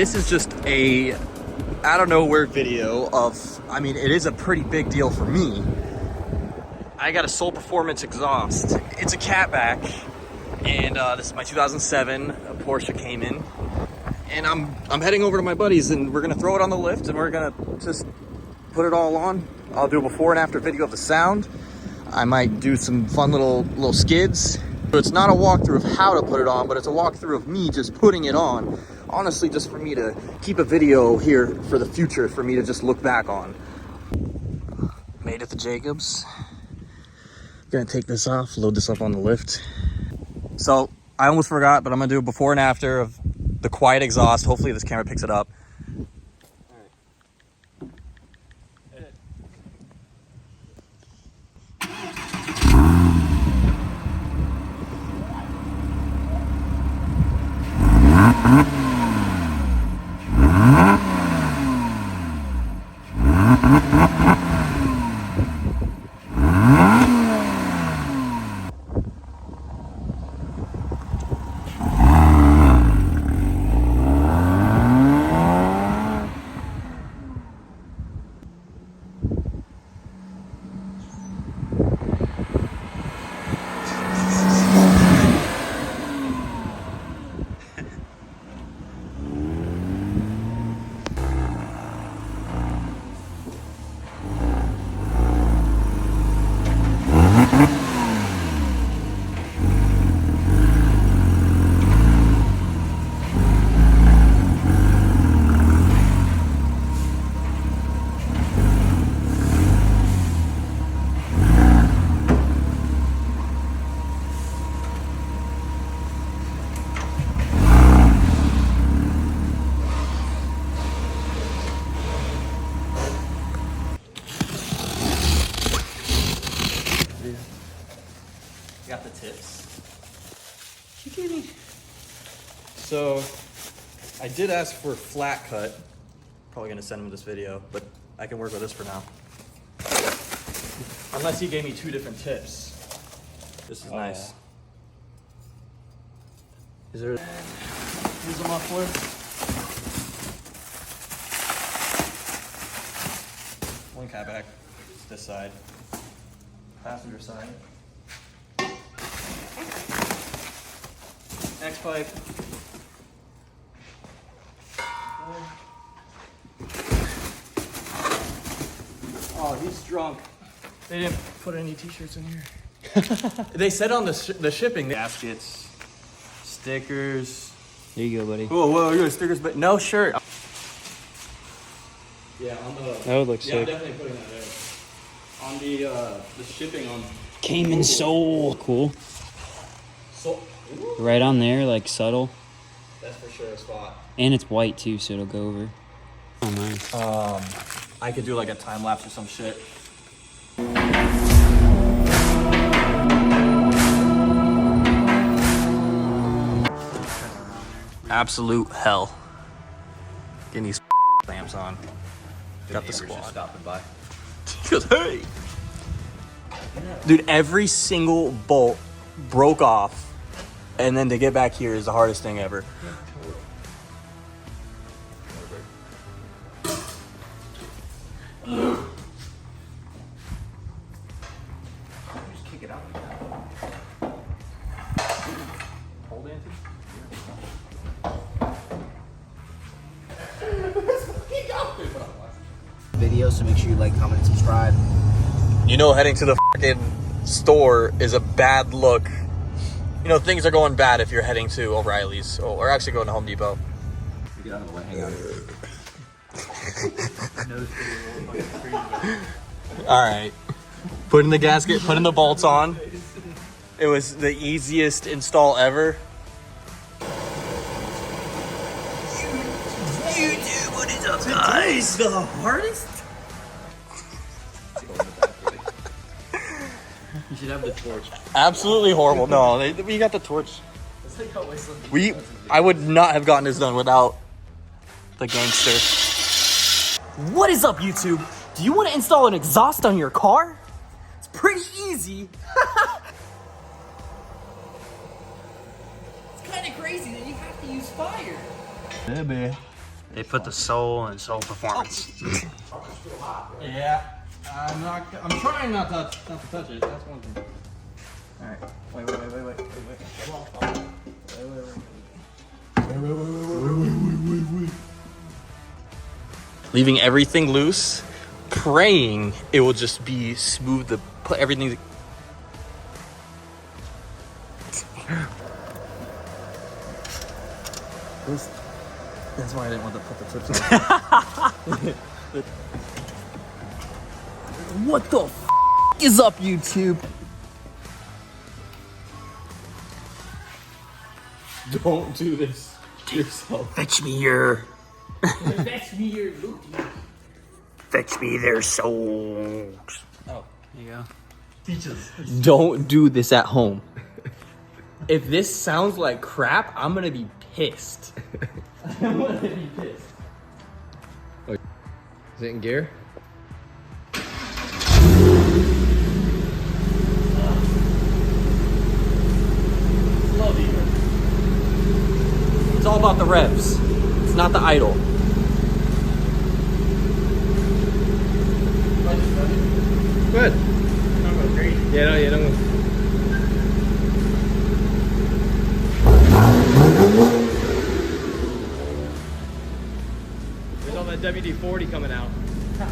this is just a out of nowhere video of, I mean, it is a pretty big deal for me. I got a Soul Performance exhaust. It's a catback, and this is my 2007 Porsche Cayman. And I'm heading over to my buddies, and we're gonna throw it on the lift, and we're gonna just put it all on. I'll do a before and after video of the sound. I might do some fun little skids. So it's not a walkthrough of how to put it on, but it's a walkthrough of me just putting it on. Honestly, just for me to keep a video here for the future, for me to just look back on. Made it to Jacobs. Gonna take this off, load this up on the lift. So I almost forgot, but I'm gonna do a before and after of the quiet exhaust. Hopefully this camera picks it up. Got the tips. So I did ask for a flat cut. Probably gonna send him this video, but I can work with this for now. Unless he gave me two different tips. This is nice. Yeah. Is there? Here's a muffler. One cat back. It's this side. Passenger side. Next pipe. Oh, he's drunk. They didn't put any t-shirts in here. They said on the shipping, gaskets, stickers. There you go, buddy. Whoa, you got stickers, but no shirt. Yeah, on the. That would look sick. I'm definitely putting that there. On the shipping on. Cayman Soul. Cool. So. Right on there, like subtle. That's for sure a spot. And it's white too, so it'll go over. Oh, nice. I could do like a time lapse or some shit. Absolute hell. Getting these lamps on. Got the squad. Stopping by. Because hey, dude, every single bolt broke off. And then to get back here is the hardest thing ever. Just kick it out. Hold it. Video, so make sure you like, comment, and subscribe. You know, heading to the fucking store is a bad look. You know, things are going bad if you're heading to O'Reilly's or actually going to Home Depot. Get out of the way, hang on. All right. Putting the gasket, putting the bolts on. It was the easiest install ever. YouTube, what is up, guys? The hardest? You should have the torch. Absolutely horrible. No, we got the torch. I would not have gotten this done without the gangster. What is up, YouTube? Do you want to install an exhaust on your car? It's pretty easy. It's kind of crazy that you have to use fire. Baby. They put the soul in soul performance. Yeah, I'm trying not to touch it. That's one thing. All right. Wait. Leaving everything loose, praying it will just be smooth. To put everything. That's why I didn't want to put the tips on. What the f is up, YouTube? Don't do this yourself. Fetch me your. Fetch me your loot. Fetch me their souls. There you go. Peaches. Don't do this at home. If this sounds like crap, I'm gonna be pissed. I'm gonna be pissed. Is it in gear? It's all about the revs. It's not the idle. Good. Yeah, don't go. There's all that WD-40 coming out.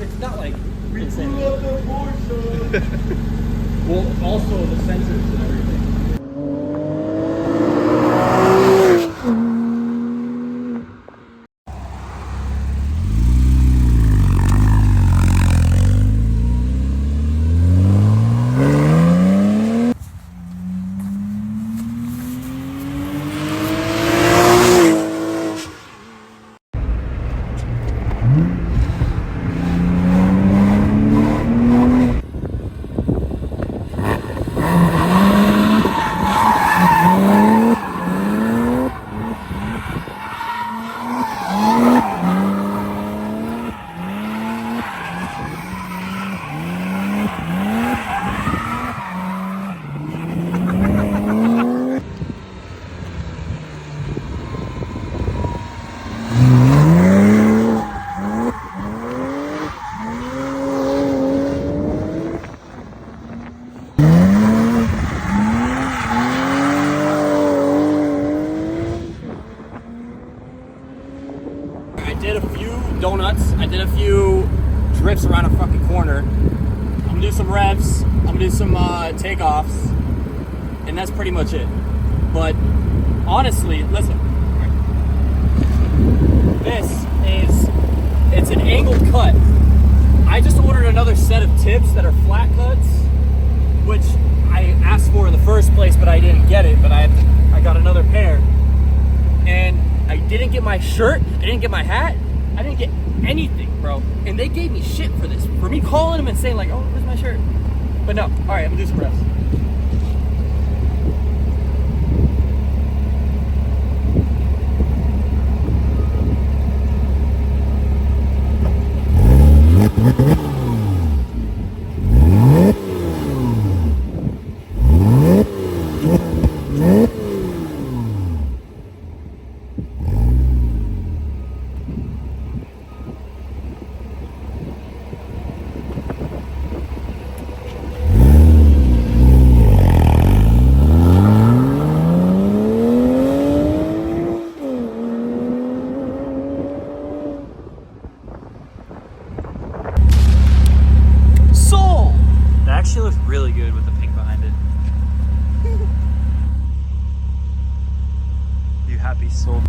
It's not like Well, also the sensors and everything. I did a few donuts. I did a few drifts around a fucking corner. I'm gonna do some revs. I'm gonna do some takeoffs, and that's pretty much it. But honestly, listen. It's an angled cut. I just ordered another set of tips that are flat cuts, which I asked for in the first place, but I didn't get it. But I got another pair, and I didn't get my shirt. I didn't get my hat. I didn't get anything, bro. And they gave me shit for this, for me calling them and saying like, "Oh, where's my shirt?" But no. All right, I'm gonna do some reps. Actually looks really good with the pink behind it. You happy soul?